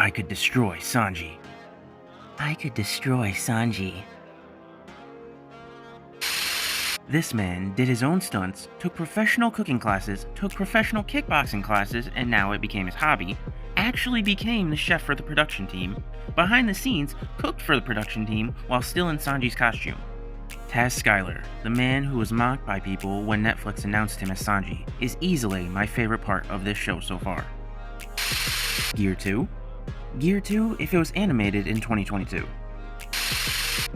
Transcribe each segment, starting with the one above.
I could destroy Sanji. I could destroy Sanji. This man did his own stunts, took professional cooking classes, took professional kickboxing classes, and now it became his hobby, actually became the chef for the production team, behind the scenes cooked for the production team while still in Sanji's costume. Taz Skylar, the man who was mocked by people when Netflix announced him as Sanji, is easily my favorite part of this show so far. Gear 2? Gear 2 if it was animated in 2022.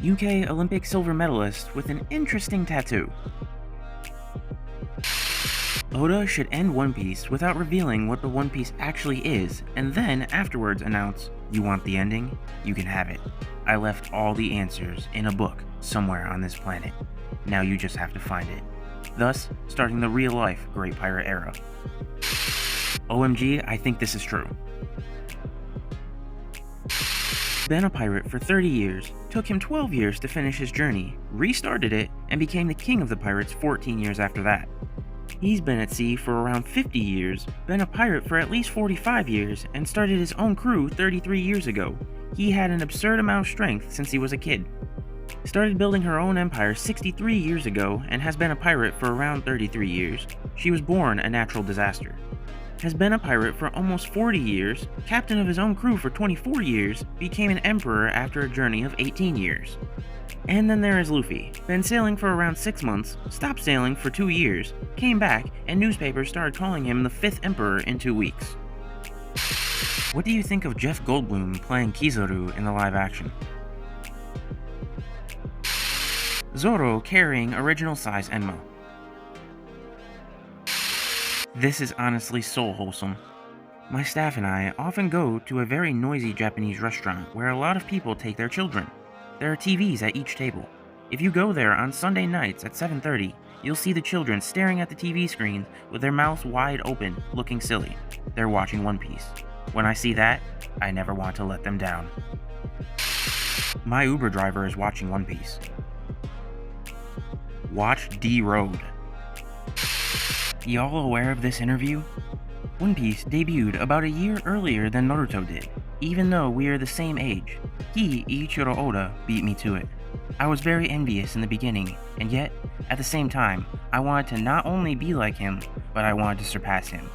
UK Olympic silver medalist with an interesting tattoo. Oda should end One Piece without revealing what the One Piece actually is, and then afterwards announce, "You want the ending? You can have it. I left all the answers in a book somewhere on this planet. Now you just have to find it." Thus, starting the real-life Great Pirate era. OMG, I think this is true. Been a pirate for 30 years, took him 12 years to finish his journey, restarted it, and became the king of the pirates 14 years after that. He's been at sea for around 50 years, been a pirate for at least 45 years, and started his own crew 33 years ago. He had an absurd amount of strength since he was a kid. Started building her own empire 63 years ago and has been a pirate for around 33 years. She was born a natural disaster. Has been a pirate for almost 40 years, captain of his own crew for 24 years, became an emperor after a journey of 18 years. And then there is Luffy, been sailing for around 6 months, stopped sailing for 2 years, came back, and newspapers started calling him the 5th emperor in 2 weeks. What do you think of Jeff Goldblum playing Kizaru in the live action? Zoro carrying original size Enma. This is honestly so wholesome. My staff and I often go to a very noisy Japanese restaurant where a lot of people take their children. There are TVs at each table. If you go there on Sunday nights at 7:30, you'll see the children staring at the TV screens with their mouths wide open, looking silly. They're watching One Piece. When I see that, I never want to let them down. My Uber driver is watching One Piece. Watch D Road. Y'all aware of this interview? One Piece debuted about a year earlier than Naruto did, even though we are the same age. He, Ichiro Oda, beat me to it. I was very envious in the beginning, and yet, at the same time, I wanted to not only be like him, but I wanted to surpass him.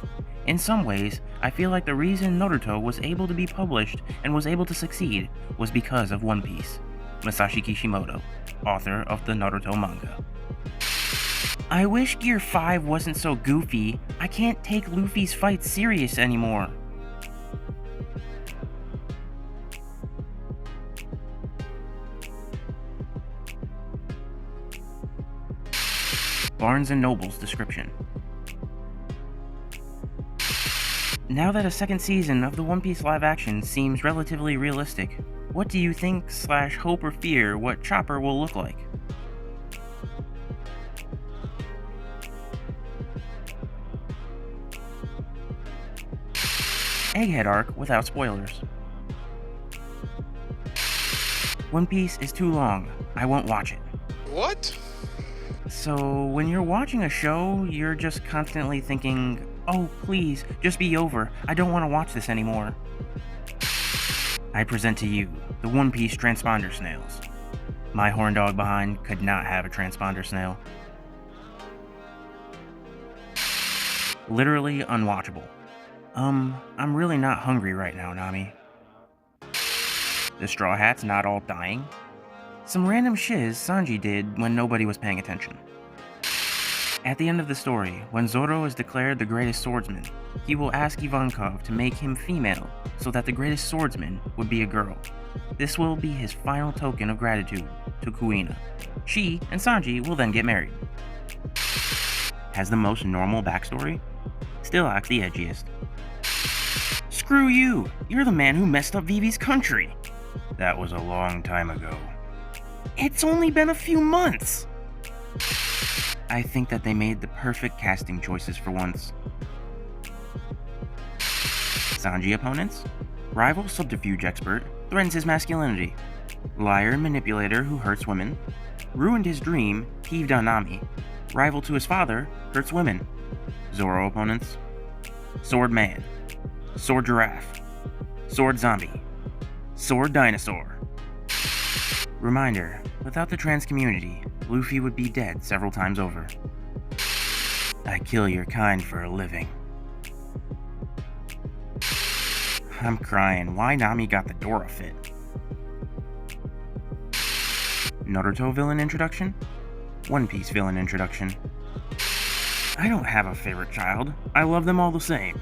In some ways, I feel like the reason Naruto was able to be published and was able to succeed was because of One Piece. Masashi Kishimoto, author of the Naruto manga. I wish Gear 5 wasn't so goofy. I can't take Luffy's fight serious anymore. Barnes & Noble's description. Now that a second season of the One Piece live action seems relatively realistic, what do you think / hope or fear what Chopper will look like? Egghead arc without spoilers. One Piece is too long. I won't watch it. What? So, when you're watching a show, you're just constantly thinking, "Oh, please, just be over. I don't want to watch this anymore." I present to you the One Piece transponder snails. My horn dog behind could not have a transponder snail. Literally unwatchable. I'm really not hungry right now, Nami. The Straw Hat's not all dying. Some random shiz Sanji did when nobody was paying attention. At the end of the story, when Zoro is declared the greatest swordsman, he will ask Ivankov to make him female so that the greatest swordsman would be a girl. This will be his final token of gratitude to Kuina. She and Sanji will then get married. Has the most normal backstory? Still acts the edgiest. Screw you! You're the man who messed up Vivi's country! That was a long time ago. It's only been a few months! I think that they made the perfect casting choices for once. Sanji opponents? Rival subterfuge expert, threatens his masculinity. Liar and manipulator who hurts women. Ruined his dream, peeved on Nami. Rival to his father, hurts women. Zoro opponents? Sword Man. Sword Giraffe. Sword Zombie, Sword Dinosaur. Reminder, without the trans community, Luffy would be dead several times over. I kill your kind for a living. I'm crying, why Nami got the Dora fit? Naruto villain introduction? One Piece villain introduction. I don't have a favorite child, I love them all the same.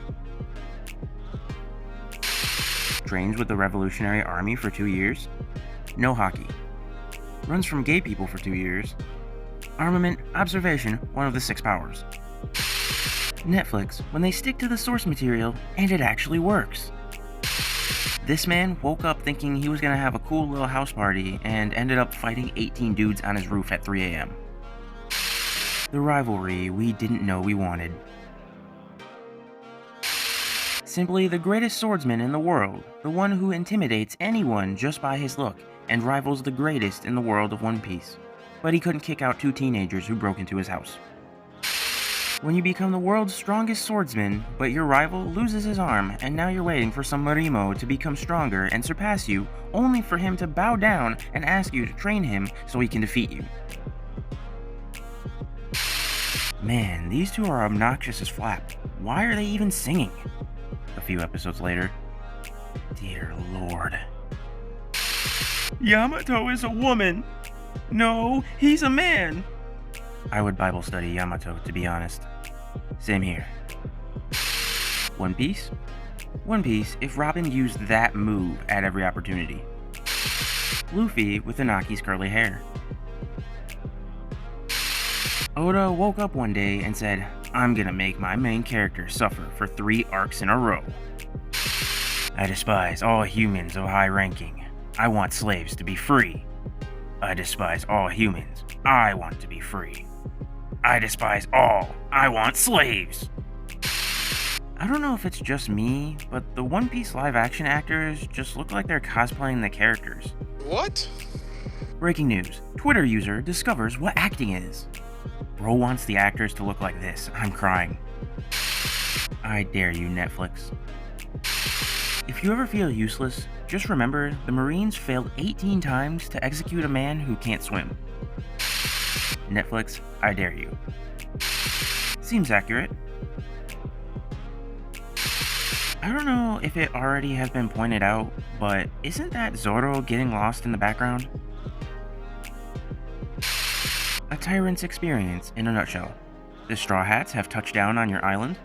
Trains with the Revolutionary Army for 2 years. No hockey. Runs from gay people for 2 years. Armament, observation, one of the 6 powers. Netflix, when they stick to the source material, and it actually works. This man woke up thinking he was gonna have a cool little house party and ended up fighting 18 dudes on his roof at 3 a.m. The rivalry we didn't know we wanted. Simply the greatest swordsman in the world, the one who intimidates anyone just by his look, and rivals the greatest in the world of One Piece. But he couldn't kick out 2 teenagers who broke into his house. When you become the world's strongest swordsman, but your rival loses his arm, and now you're waiting for some Marimo to become stronger and surpass you, only for him to bow down and ask you to train him so he can defeat you. Man, these two are obnoxious as flap. Why are they even singing? A few episodes later. Dear Lord. Yamato is a woman! No, he's a man! I would Bible study Yamato, to be honest. Same here. One Piece? One Piece if Robin used that move at every opportunity. Luffy with Inaki's curly hair. Oda woke up one day and said, I'm gonna make my main character suffer for 3 arcs in a row. I despise all humans of high ranking. I want slaves to be free. I despise all humans. I want to be free. I despise all. I want slaves. I don't know if it's just me, but the One Piece live action actors just look like they're cosplaying the characters. What? Breaking news. Twitter user discovers what acting is. Bro wants the actors to look like this. I'm crying. I dare you, Netflix. If you ever feel useless, just remember the Marines failed 18 times to execute a man who can't swim. Netflix, I dare you. Seems accurate. I don't know if it already has been pointed out, but isn't that Zoro getting lost in the background? A tyrant's experience in a nutshell. The Straw Hats have touched down on your island.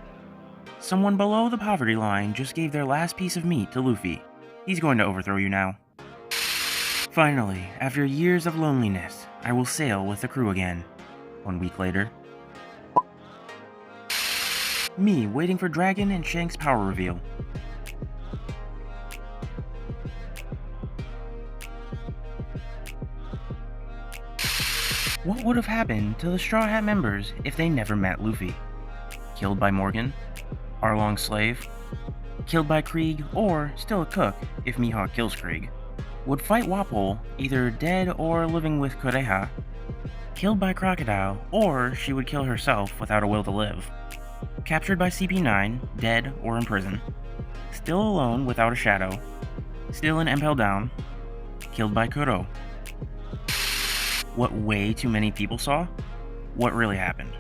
Someone below the poverty line just gave their last piece of meat to Luffy. He's going to overthrow you now. Finally, after years of loneliness, I will sail with the crew again. 1 week later. Me waiting for Dragon and Shanks' power reveal. What would have happened to the Straw Hat members if they never met Luffy? Killed by Morgan? Arlong's slave? Killed by Krieg, or still a cook if Mihawk kills Krieg? Would fight Wapol, either dead or living with Kureha? Killed by Crocodile, or she would kill herself without a will to live? Captured by CP9, dead or in prison? Still alone without a shadow? Still in Impel Down? Killed by Kuro? What way too many people saw? What really happened?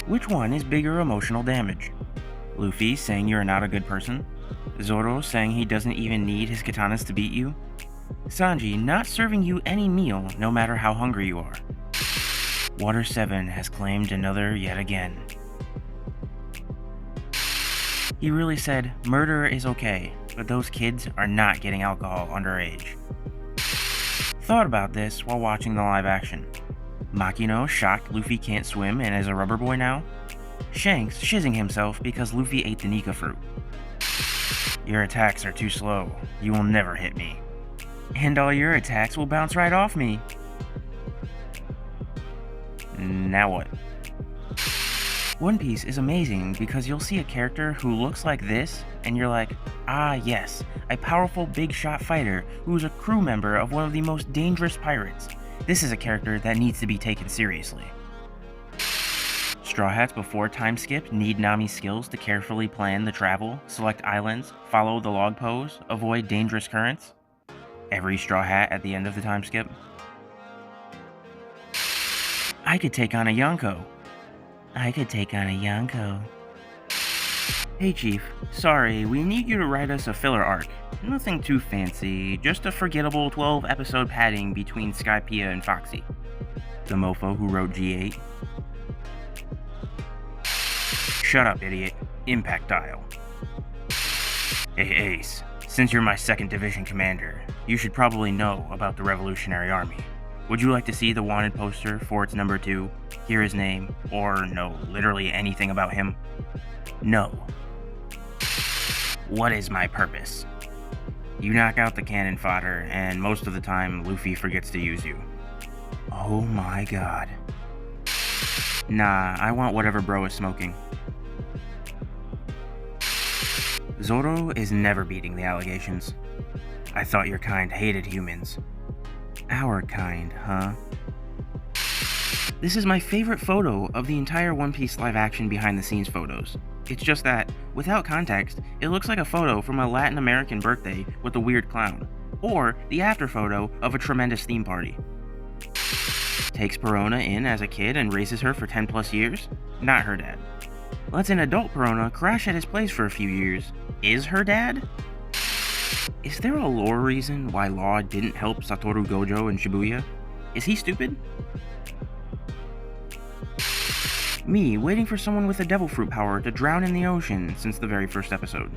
Which one is bigger emotional damage? Luffy saying you're not a good person? Zoro saying he doesn't even need his katanas to beat you? Sanji not serving you any meal no matter how hungry you are? Water 7 has claimed another yet again. He really said, murder is okay, but those kids are not getting alcohol underage. Thought about this while watching the live action. Makino shocked Luffy can't swim and is a rubber boy now? Shanks shizzing himself because Luffy ate the Nika fruit. Your attacks are too slow. You will never hit me. And all your attacks will bounce right off me. Now what? One Piece is amazing because you'll see a character who looks like this, and you're like, ah yes, a powerful big shot fighter who's a crew member of one of the most dangerous pirates. This is a character that needs to be taken seriously. Straw Hats before time skip need Nami's skills to carefully plan the travel, select islands, follow the log pose, avoid dangerous currents? Every Straw Hat at the end of the time skip? I could take on a Yonko. Hey Chief, sorry, we need you to write us a filler arc. Nothing too fancy, just a forgettable 12-episode padding between Skypiea and Foxy. The mofo who wrote G8. Shut up, idiot. Impact dial. Hey Ace, since you're my 2nd Division commander, you should probably know about the Revolutionary Army. Would you like to see the wanted poster for its number 2, hear his name, or know literally anything about him? No. What is my purpose? You knock out the cannon fodder, and most of the time, Luffy forgets to use you. Oh my god. Nah, I want whatever bro is smoking. Zoro is never beating the allegations. I thought your kind hated humans. Our kind, huh? This is my favorite photo of the entire One Piece live action behind the scenes photos. It's just that, without context, it looks like a photo from a Latin American birthday with a weird clown, or the after photo of a tremendous theme party. Takes Perona in as a kid and raises her for 10 plus years? Not her dad. Lets an adult Perona crash at his place for a few years? Is her dad? Is there a lore reason why Law didn't help Satoru Gojo in Shibuya? Is he stupid? Me, waiting for someone with a devil fruit power to drown in the ocean since the very first episode.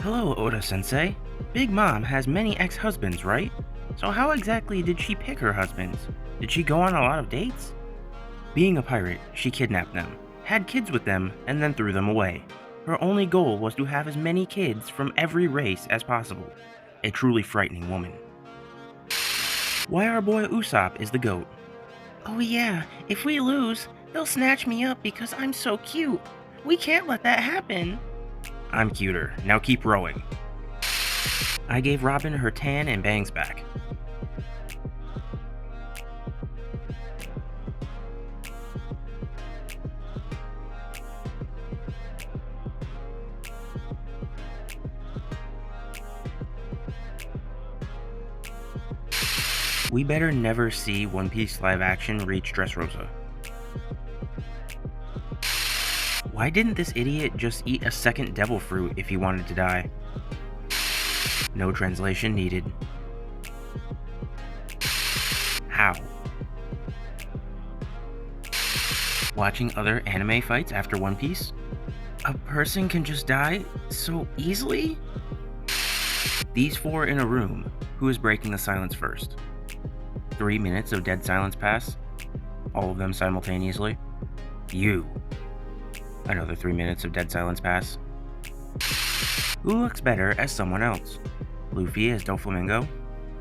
Hello, Oda-sensei. Big Mom has many ex-husbands, right? So how exactly did she pick her husbands? Did she go on a lot of dates? Being a pirate, she kidnapped them, had kids with them, and then threw them away. Her only goal was to have as many kids from every race as possible. A truly frightening woman. Why our boy Usopp is the GOAT. Oh yeah, if we lose, they'll snatch me up because I'm so cute. We can't let that happen. I'm cuter. Now keep rowing. I gave Robin her tan and bangs back. We better never see One Piece live action reach Dressrosa. Why didn't this idiot just eat a second devil fruit if he wanted to die? No translation needed. How? Watching other anime fights after One Piece? A person can just die so easily? These 4 in a room, who is breaking the silence first? 3 minutes of dead silence pass, all of them simultaneously. You. Another 3 minutes of dead silence pass. Who looks better as someone else? Luffy as Doflamingo,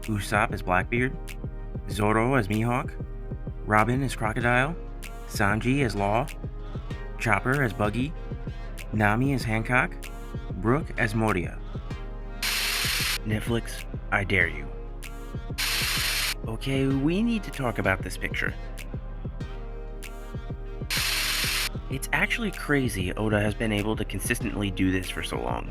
Usopp as Blackbeard, Zoro as Mihawk, Robin as Crocodile, Sanji as Law, Chopper as Buggy, Nami as Hancock, Brook as Moria. Netflix, I dare you. Okay, we need to talk about this picture. It's actually crazy Oda has been able to consistently do this for so long.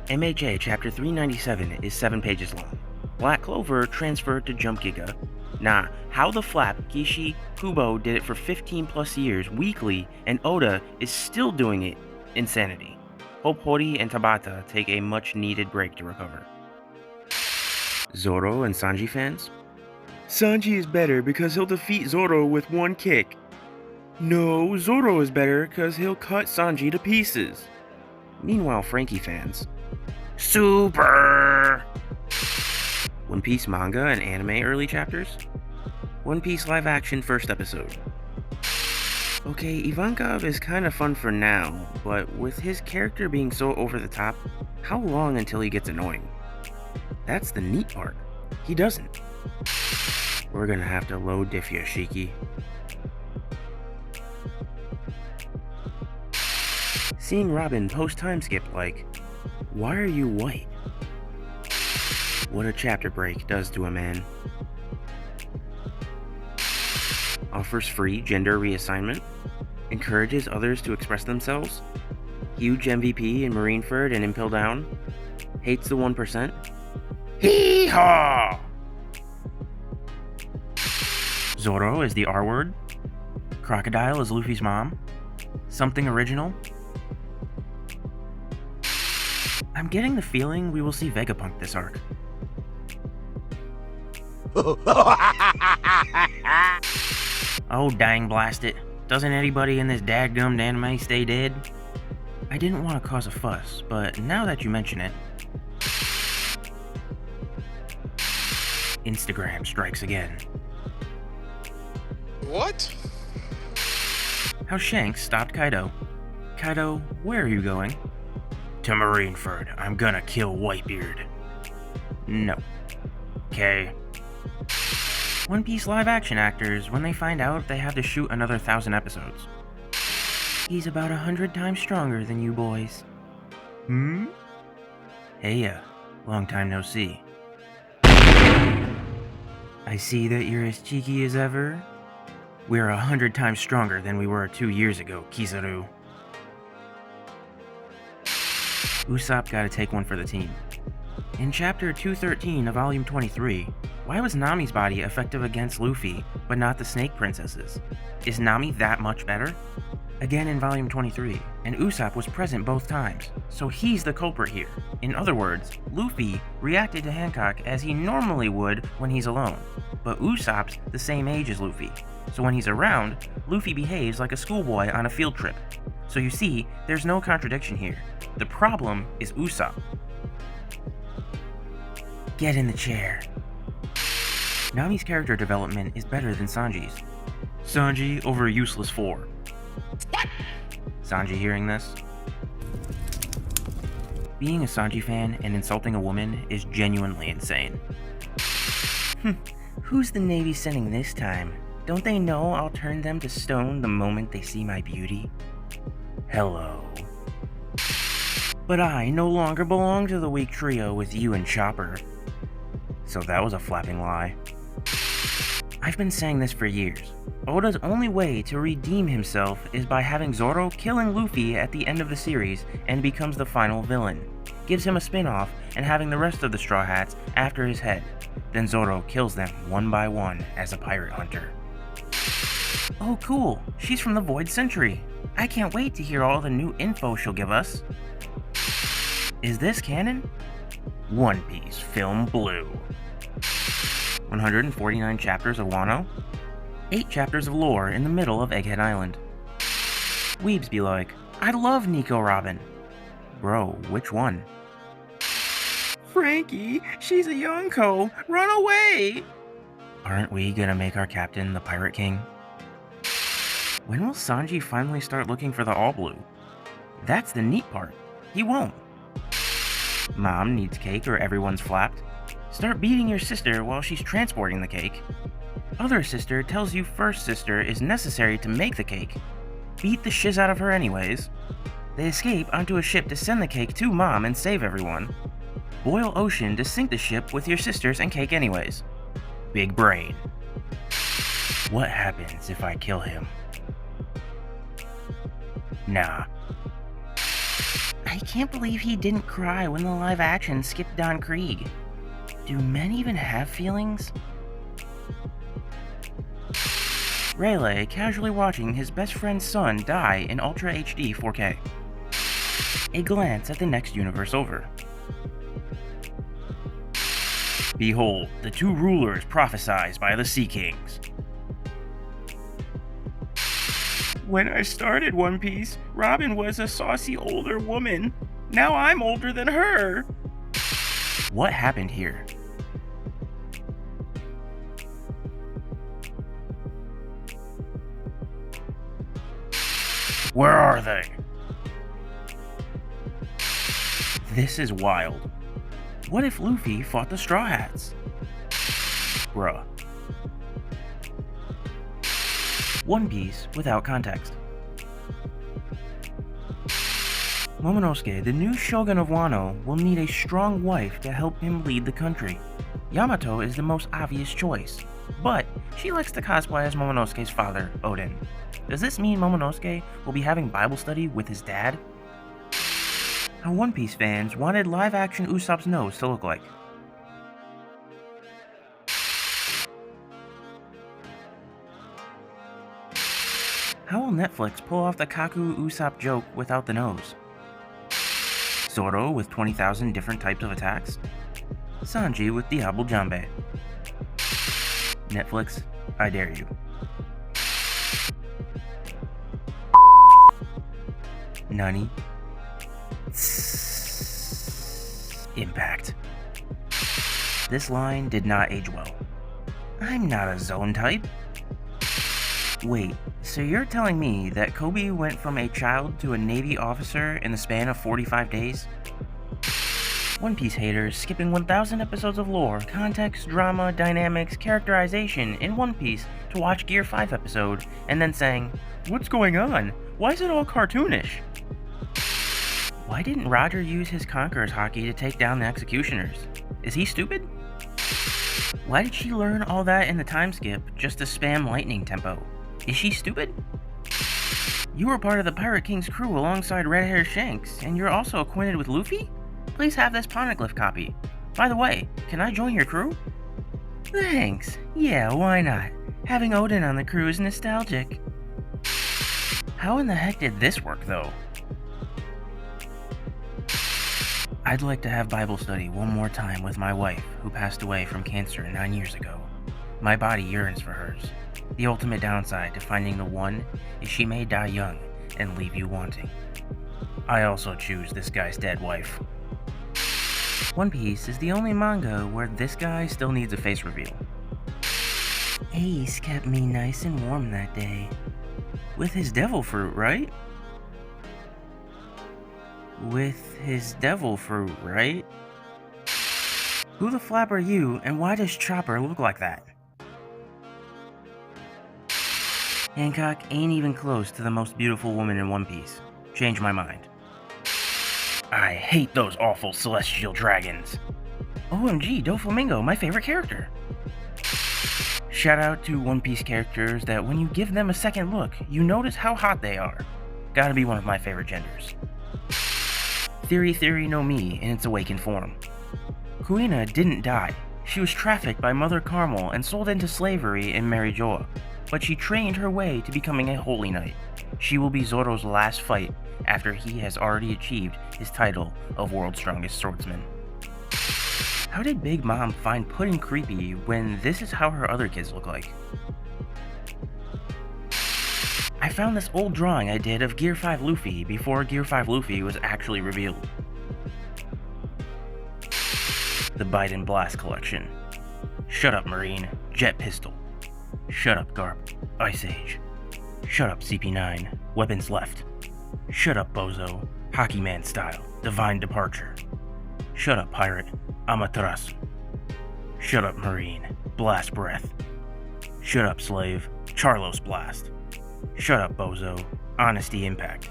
MHA chapter 397 is 7 pages long. Black Clover transferred to Jump Giga. Nah, how the flap Kishi Kubo did it for 15 plus years weekly, and Oda is still doing it. Insanity. Hope Hori and Tabata take a much needed break to recover. Zoro and Sanji fans? Sanji is better because he'll defeat Zoro with 1 kick. No, Zoro is better because he'll cut Sanji to pieces. Meanwhile, Frankie fans. Super! One Piece manga and anime early chapters? One Piece live action first episode. Okay, Ivankov is kind of fun for now, but with his character being so over the top, how long until he gets annoying? That's the neat part. He doesn't. We're gonna have to load Diffia Shiki. Seeing Robin post time skip like, why are you white? What a chapter break does to a man. Offers free gender reassignment. encourages others to express themselves, huge MVP in Marineford and Impel Down, hates the 1%. Hee-haw! Zoro is the R-word, Crocodile is Luffy's mom, something original. I'm getting the feeling we will see Vegapunk this arc. Oh, dang blast it. Doesn't anybody in this dadgummed anime stay dead? I didn't want to cause a fuss, but now that you mention it... Instagram strikes again. What? How Shanks stopped Kaido. Kaido, where are you going? To Marineford. I'm gonna kill Whitebeard. No. Okay. One Piece live action actors, when they find out they have to shoot another 1,000 episodes. He's about 100 times stronger than you boys. Hmm? Hey, long time no see. I see that you're as cheeky as ever. We're 100 times stronger than we were 2 years ago, Kizaru. Usopp gotta take one for the team. In Chapter 213 of Volume 23, why was Nami's body effective against Luffy, but not the Snake Princesses? Is Nami that much better? Again in Volume 23, and Usopp was present both times, so he's the culprit here. In other words, Luffy reacted to Hancock as he normally would when he's alone, but Usopp's the same age as Luffy, so when he's around, Luffy behaves like a schoolboy on a field trip. So you see, there's no contradiction here. The problem is Usopp. Get in the chair. Nami's character development is better than Sanji's. Sanji over useless 4. What? Sanji hearing this? Being a Sanji fan and insulting a woman is genuinely insane. Who's the Navy sending this time? Don't they know I'll turn them to stone the moment they see my beauty? Hello. But I no longer belong to the weak trio with you and Chopper. So that was a flapping lie. I've been saying this for years. Oda's only way to redeem himself is by having Zoro killing Luffy at the end of the series and becomes the final villain. Gives him a spin-off and having the rest of the Straw Hats after his head. Then Zoro kills them one by one as a pirate hunter. Oh cool, she's from the Void Century. I can't wait to hear all the new info she'll give us. Is this canon? One Piece Film Blue. 149 chapters of Wano, 8 chapters of lore in the middle of Egghead Island. Weebs be like, I love Nico Robin. Bro, which one? Frankie, she's a Yonko, run away! Aren't we gonna make our captain the Pirate King? When will Sanji finally start looking for the All Blue? That's the neat part. He won't. Mom needs cake or everyone's flapped. Start beating your sister while she's transporting the cake. Other sister tells you first sister is necessary to make the cake. Beat the shiz out of her anyways. They escape onto a ship to send the cake to Mom and save everyone. Boil ocean to sink the ship with your sisters and cake anyways. Big brain. What happens if I kill him? Nah. I can't believe he didn't cry when the live action skipped Don Krieg. Do men even have feelings? Rayleigh casually watching his best friend's son die in Ultra HD 4K. A glance at the next universe over. Behold, the 2 rulers prophesied by the Sea Kings. When I started One Piece, Robin was a saucy older woman. Now I'm older than her. What happened here? Where are they? This is wild. What if Luffy fought the Straw Hats? Bruh. One Piece without context. Momonosuke, the new shogun of Wano, will need a strong wife to help him lead the country. Yamato is the most obvious choice. But she likes to cosplay as Momonosuke's father, Odin. Does this mean Momonosuke will be having Bible study with his dad? How One Piece fans wanted live-action Usopp's nose to look like. How will Netflix pull off the Kaku Usopp joke without the nose? Zoro with 20,000 different types of attacks? Sanji with Diable Jambe? Netflix, I dare you. Nani? Impact. This line did not age well. I'm not a zone type. Wait, so you're telling me that Kobe went from a child to a Navy officer in the span of 45 days? One Piece haters skipping 1,000 episodes of lore, context, drama, dynamics, characterization in One Piece to watch Gear 5 episode, and then saying, "What's going on? Why is it all cartoonish?" Why didn't Roger use his Conqueror's Haki to take down the Executioners? Is he stupid? Why did she learn all that in the time skip just to spam lightning tempo? Is she stupid? You were part of the Pirate King's crew alongside Red Hair Shanks, and you're also acquainted with Luffy? Please have this poneglyph copy. By the way, can I join your crew? Thanks. Yeah, why not? Having Odin on the crew is nostalgic. How in the heck did this work, though? I'd like to have Bible study one more time with my wife, who passed away from cancer 9 years ago. My body yearns for hers. The ultimate downside to finding the one is she may die young and leave you wanting. I also choose this guy's dead wife. One Piece is the only manga where this guy still needs a face reveal. Ace kept me nice and warm that day. With his devil fruit, right? With his devil fruit, right? Who the flap are you, and why does Chopper look like that? Hancock ain't even close to the most beautiful woman in One Piece. Change my mind. I hate those awful celestial dragons. OMG, Doflamingo, my favorite character. Shout out to One Piece characters that when you give them a second look, you notice how hot they are. Gotta be one of my favorite genders. Theory no Mi in its awakened form. Kuina didn't die. She was trafficked by Mother Carmel and sold into slavery in Marijoa, but she trained her way to becoming a holy knight. She will be Zoro's last fight after he has already achieved his title of World's Strongest Swordsman. How did Big Mom find Pudding creepy when this is how her other kids look like? I found this old drawing I did of Gear 5 Luffy before Gear 5 Luffy was actually revealed. The Biden Blast Collection. Shut up, Marine. Jet Pistol. Shut up, Garp. Ice Age. Shut up, CP9. Weapons left. Shut up, Bozo. Hockey Man style. Divine Departure. Shut up, Pirate. Amaterasu. Shut up, Marine. Blast Breath. Shut up, Slave. Charlos Blast. Shut up, Bozo. Honesty Impact.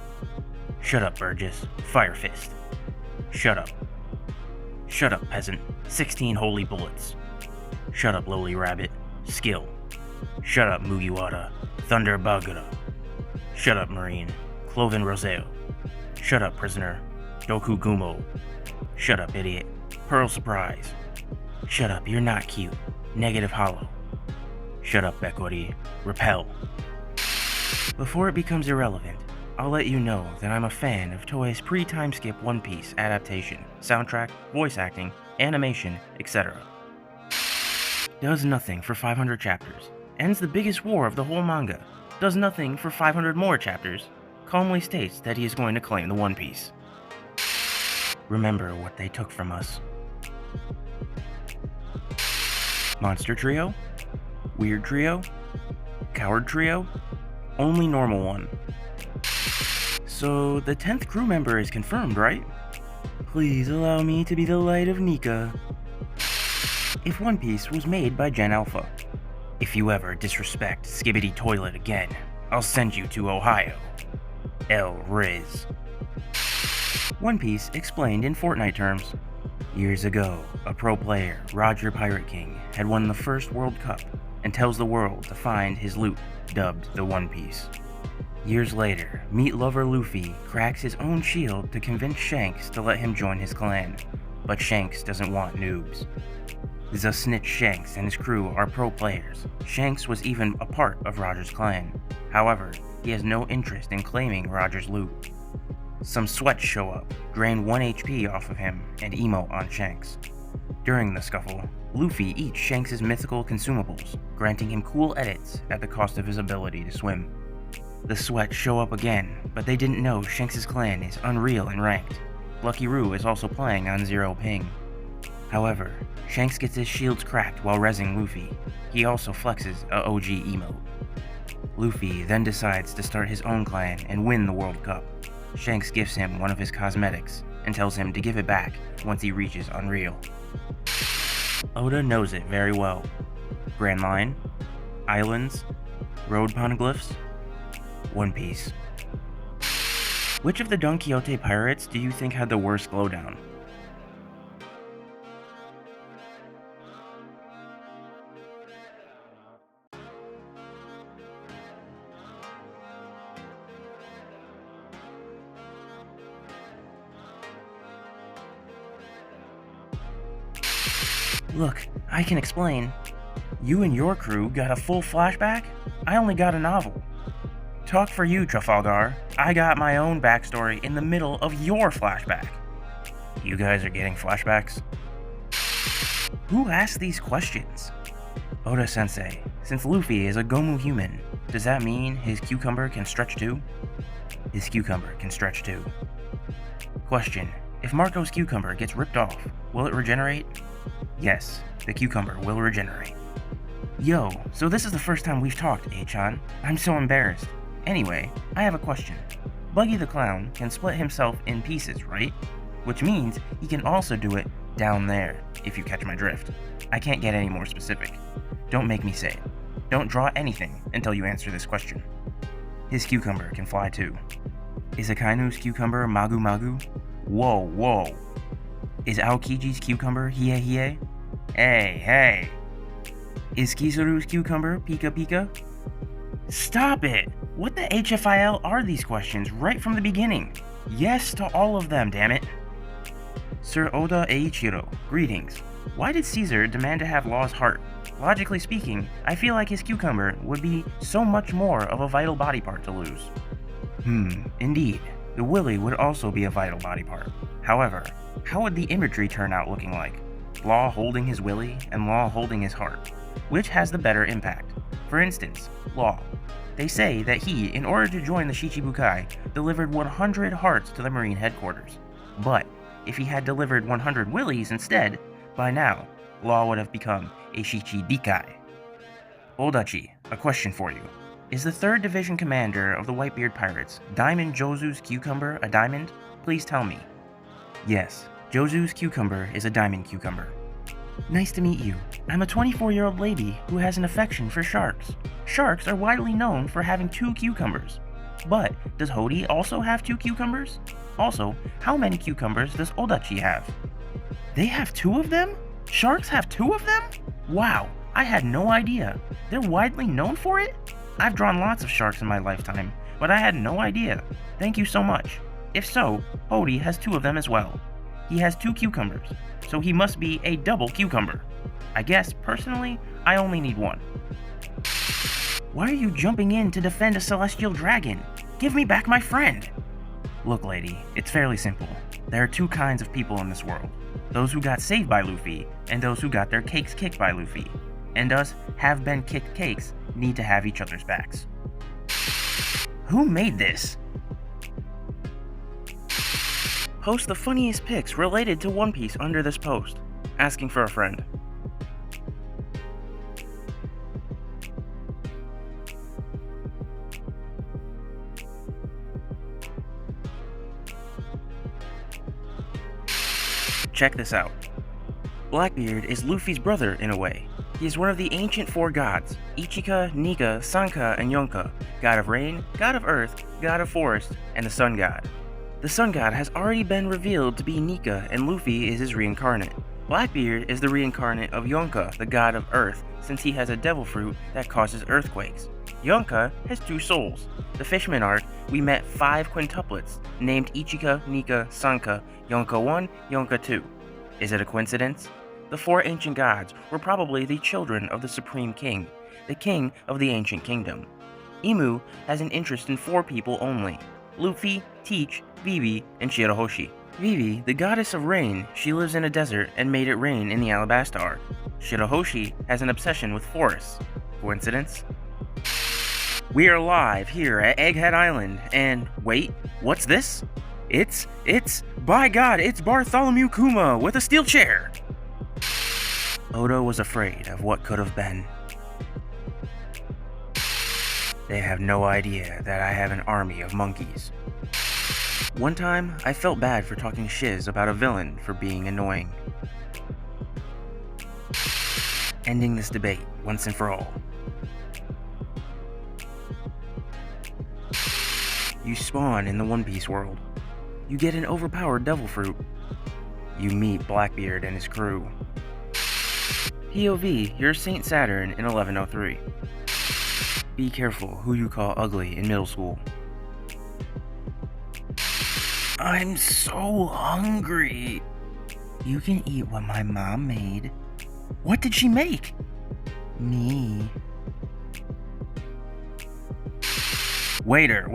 Shut up, Burgess. Fire Fist. Shut up. Shut up, Peasant. 16 Holy Bullets. Shut up, Lowly Rabbit. Skill. Shut up, Mugiwara. Thunder Bagura. Shut up, Marine. Cloven Roseo. Shut up, Prisoner. Doku Gumo. Shut up, Idiot. Pearl Surprise. Shut up, you're not cute. Negative Hollow. Shut up, Bekori. Repel. Before it becomes irrelevant, I'll let you know that I'm a fan of Toei's pre-time skip One Piece adaptation, soundtrack, voice acting, animation, etc. Does nothing for 500 chapters, ends the biggest war of the whole manga, does nothing for 500 more chapters, calmly states that he is going to claim the One Piece. Remember what they took from us. Monster Trio? Weird Trio? Coward Trio? Only normal one. So, the 10th crew member is confirmed, right? Please allow me to be the light of Nika. If One Piece was made by Gen Alpha. If you ever disrespect Skibbity Toilet again, I'll send you to Ohio. El Riz. One Piece explained in Fortnite terms. Years ago, a pro player, Roger Pirate King, had won the first World Cup and tells the world to find his loot, dubbed the One Piece. Years later, meat lover Luffy cracks his own shield to convince Shanks to let him join his clan, but Shanks doesn't want noobs. The snitch Shanks and his crew are pro players. Shanks was even a part of Roger's clan. However, he has no interest in claiming Roger's loot. Some sweats show up, drain 1 HP off of him, and emote on Shanks. During the scuffle, Luffy eats Shanks' mythical consumables, granting him cool edits at the cost of his ability to swim. The sweats show up again, but they didn't know Shanks' clan is unreal and ranked. Lucky Roo is also playing on 0 ping. However, Shanks gets his shields cracked while rezzing Luffy. He also flexes a OG emote. Luffy then decides to start his own clan and win the World Cup. Shanks gives him one of his cosmetics and tells him to give it back once he reaches Unreal. Oda knows it very well. Grand Line, Islands, Road Poneglyphs, One Piece. Which of the Don Quixote pirates do you think had the worst slowdown? Look, I can explain. You and your crew got a full flashback? I only got a novel. Talk for you, Trafalgar. I got my own backstory in the middle of your flashback. You guys are getting flashbacks? Who asked these questions? Oda-sensei, since Luffy is a Gomu human, does that mean his cucumber can stretch too? His cucumber can stretch too. Question, if Marco's cucumber gets ripped off, will it regenerate? Yes, the cucumber will regenerate. Yo, so this is the first time we've talked, Achan. I'm so embarrassed. Anyway, I have a question. Buggy the Clown can split himself in pieces, right? Which means he can also do it down there, if you catch my drift. I can't get any more specific. Don't make me say it. Don't draw anything until you answer this question. His cucumber can fly too. Is Akainu's cucumber Magu Magu? Whoa, whoa. Is Aokiji's cucumber Hie Hie? Hey. Is Kizaru's cucumber Pika Pika? Stop it! What the HFIL are these questions right from the beginning? Yes to all of them, damn it. Sir Oda Eiichiro, greetings. Why did Caesar demand to have Law's heart? Logically speaking, I feel like his cucumber would be so much more of a vital body part to lose. Indeed. The willy would also be a vital body part. However, how would the imagery turn out looking like? Law holding his willy and Law holding his heart. Which has the better impact? For instance, Law. They say that he, in order to join the Shichibukai, delivered 100 hearts to the Marine headquarters. But, if he had delivered 100 willies instead, by now, Law would have become a Shichidikai. Odachi, a question for you. Is the 3rd Division commander of the Whitebeard Pirates, Diamond Jozu's cucumber, a diamond? Please tell me. Yes, Jozu's cucumber is a diamond cucumber. Nice to meet you. I'm a 24-year-old lady who has an affection for sharks. Sharks are widely known for having 2 cucumbers. But does Hody also have 2 cucumbers? Also, how many cucumbers does Odachi have? They have 2 of them? Sharks have 2 of them? Wow, I had no idea. They're widely known for it? I've drawn lots of sharks in my lifetime, but I had no idea. Thank you so much. If so, Hody has 2 of them as well. He has 2 cucumbers, so he must be a double cucumber. I guess, personally, I only need 1. Why are you jumping in to defend a celestial dragon? Give me back my friend! Look, lady, it's fairly simple. There are 2 kinds of people in this world. Those who got saved by Luffy, and those who got their cakes kicked by Luffy. And us have-been-kicked cakes need to have each other's backs. Who made this? Post the funniest pics related to One Piece under this post. Asking for a friend. Check this out. Blackbeard is Luffy's brother in a way. He is one of the ancient 4 gods, Ichika, Nika, Sanka, and Yonka, god of rain, god of earth, god of forest, and the sun god. The sun god has already been revealed to be Nika, and Luffy is his reincarnate. Blackbeard is the reincarnate of Yonka, the god of earth, since he has a devil fruit that causes earthquakes. Yonka has 2 souls. The Fishman arc, we met 5 quintuplets, named Ichika, Nika, Sanka, Yonka 1, Yonka 2. Is it a coincidence? The 4 ancient gods were probably the children of the Supreme King, the king of the ancient kingdom. Imu has an interest in 4 people only: Luffy, Teach, Vivi, and Shirahoshi. Vivi, the goddess of rain, she lives in a desert and made it rain in the Alabasta arc. Shirahoshi has an obsession with forests. Coincidence? We are live here at Egghead Island, and wait, what's this? By God, it's Bartholomew Kuma with a steel chair! Oda was afraid of what could have been. They have no idea that I have an army of monkeys. One time, I felt bad for talking shiz about a villain for being annoying. Ending this debate once and for all. You spawn in the One Piece world. You get an overpowered devil fruit. You meet Blackbeard and his crew. POV, you're Saint Saturn in 1103. Be careful who you call ugly in middle school. I'm so hungry. You can eat what my mom made. What did she make? Me. Waiter,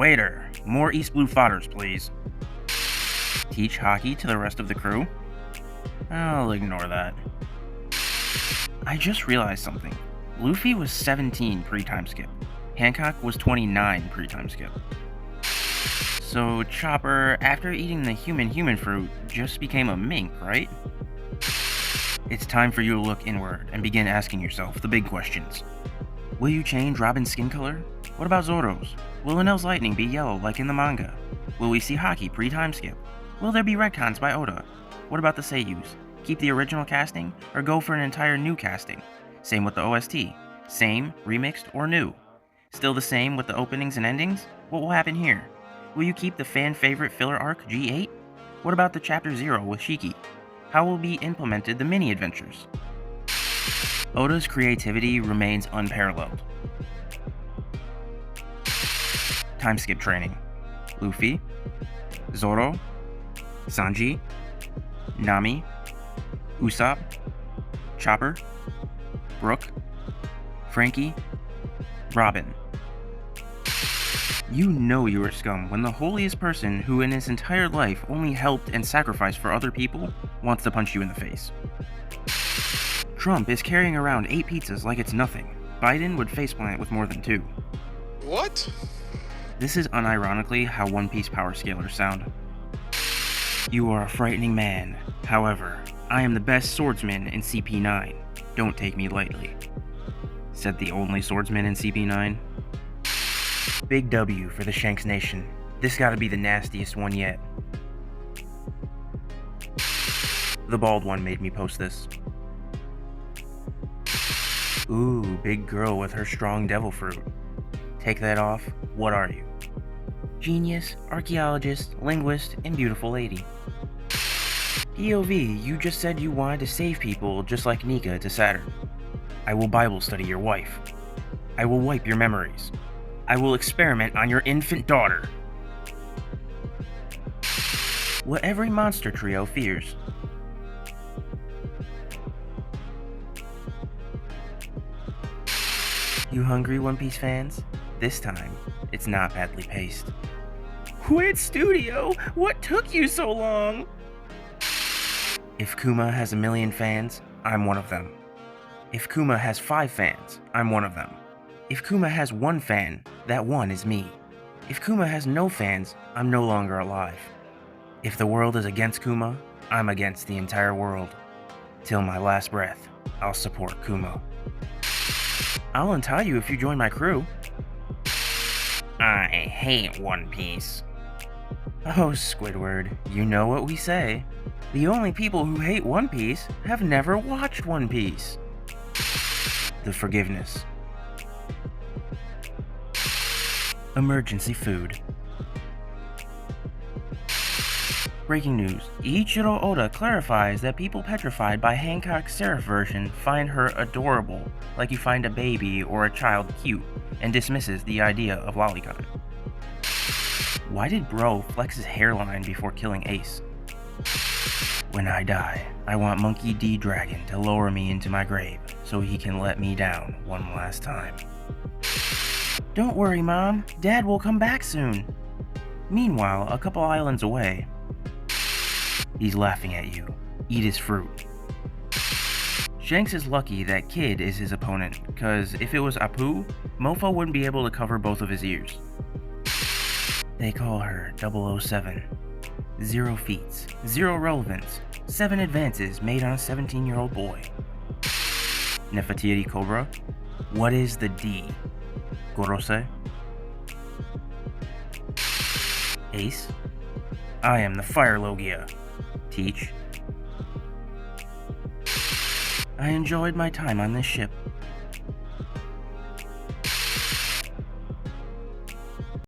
more East Blue fodders, please. Teach hockey to the rest of the crew? I'll ignore that. I just realized something. Luffy was 17 pre-time skip. Hancock was 29 pre-time skip. So Chopper, after eating the human fruit, just became a mink, right? It's time for you to look inward and begin asking yourself the big questions. Will you change Robin's skin color? What about Zoro's? Will Enel's lightning be yellow like in the manga? Will we see Haki pre-time skip? Will there be retcons by Oda? What about the seiyus? Keep the original casting, or go for an entire new casting? Same with the OST. Same, remixed, or new? Still the same with the openings and endings? What will happen here? Will you keep the fan-favorite filler arc G8? What about the Chapter 0 with Shiki? How will be implemented the mini-adventures? Oda's creativity remains unparalleled. Time skip training. Luffy, Zoro, Sanji, Nami, Usopp, Chopper, Brook, Frankie, Robin. You know you are scum when the holiest person who in his entire life only helped and sacrificed for other people wants to punch you in the face. Trump is carrying around 8 pizzas like it's nothing. Biden would faceplant with more than 2. What? This is unironically how One Piece power scalers sound. You are a frightening man. However, I am the best swordsman in CP9. Don't take me lightly. Said the only swordsman in CP9. Big W for the Shanks Nation. This gotta be the nastiest one yet. The bald one made me post this. Ooh, big girl with her strong devil fruit. Take that off, what are you? Genius, archaeologist, linguist, and beautiful lady. POV, you just said you wanted to save people just like Nika to Saturn. I will Bible study your wife. I will wipe your memories. I will experiment on your infant daughter. What every monster trio fears. You hungry, One Piece fans? This time, it's not badly paced. Quit studio! What took you so long? If Kuma has 1,000,000 fans, I'm one of them. If Kuma has 5 fans, I'm one of them. If Kuma has 1 fan, that one is me. If Kuma has no fans, I'm no longer alive. If the world is against Kuma, I'm against the entire world. Till my last breath, I'll support Kuma. I'll untie you if you join my crew. I hate One Piece. Oh, Squidward, you know what we say. The only people who hate One Piece have never watched One Piece. The forgiveness. Emergency food. Breaking news. Ichiro Oda clarifies that people petrified by Hancock's Seraph version find her adorable, like you find a baby or a child cute, and dismisses the idea of lolicon. Why did Bro flex his hairline before killing Ace? When I die, I want Monkey D. Dragon to lower me into my grave so he can let me down one last time. Don't worry, Mom. Dad will come back soon. Meanwhile, a couple islands away, he's laughing at you. Eat his fruit. Shanks is lucky that Kid is his opponent, cause if it was Apu, Mofo wouldn't be able to cover both of his ears. They call her 007. 0 feats, 0 relevance, 7 advances made on a 17-year-old boy. Nefertiti Cobra? What is the D? Gorose? Ace? I am the Fire Logia. Teach? I enjoyed my time on this ship.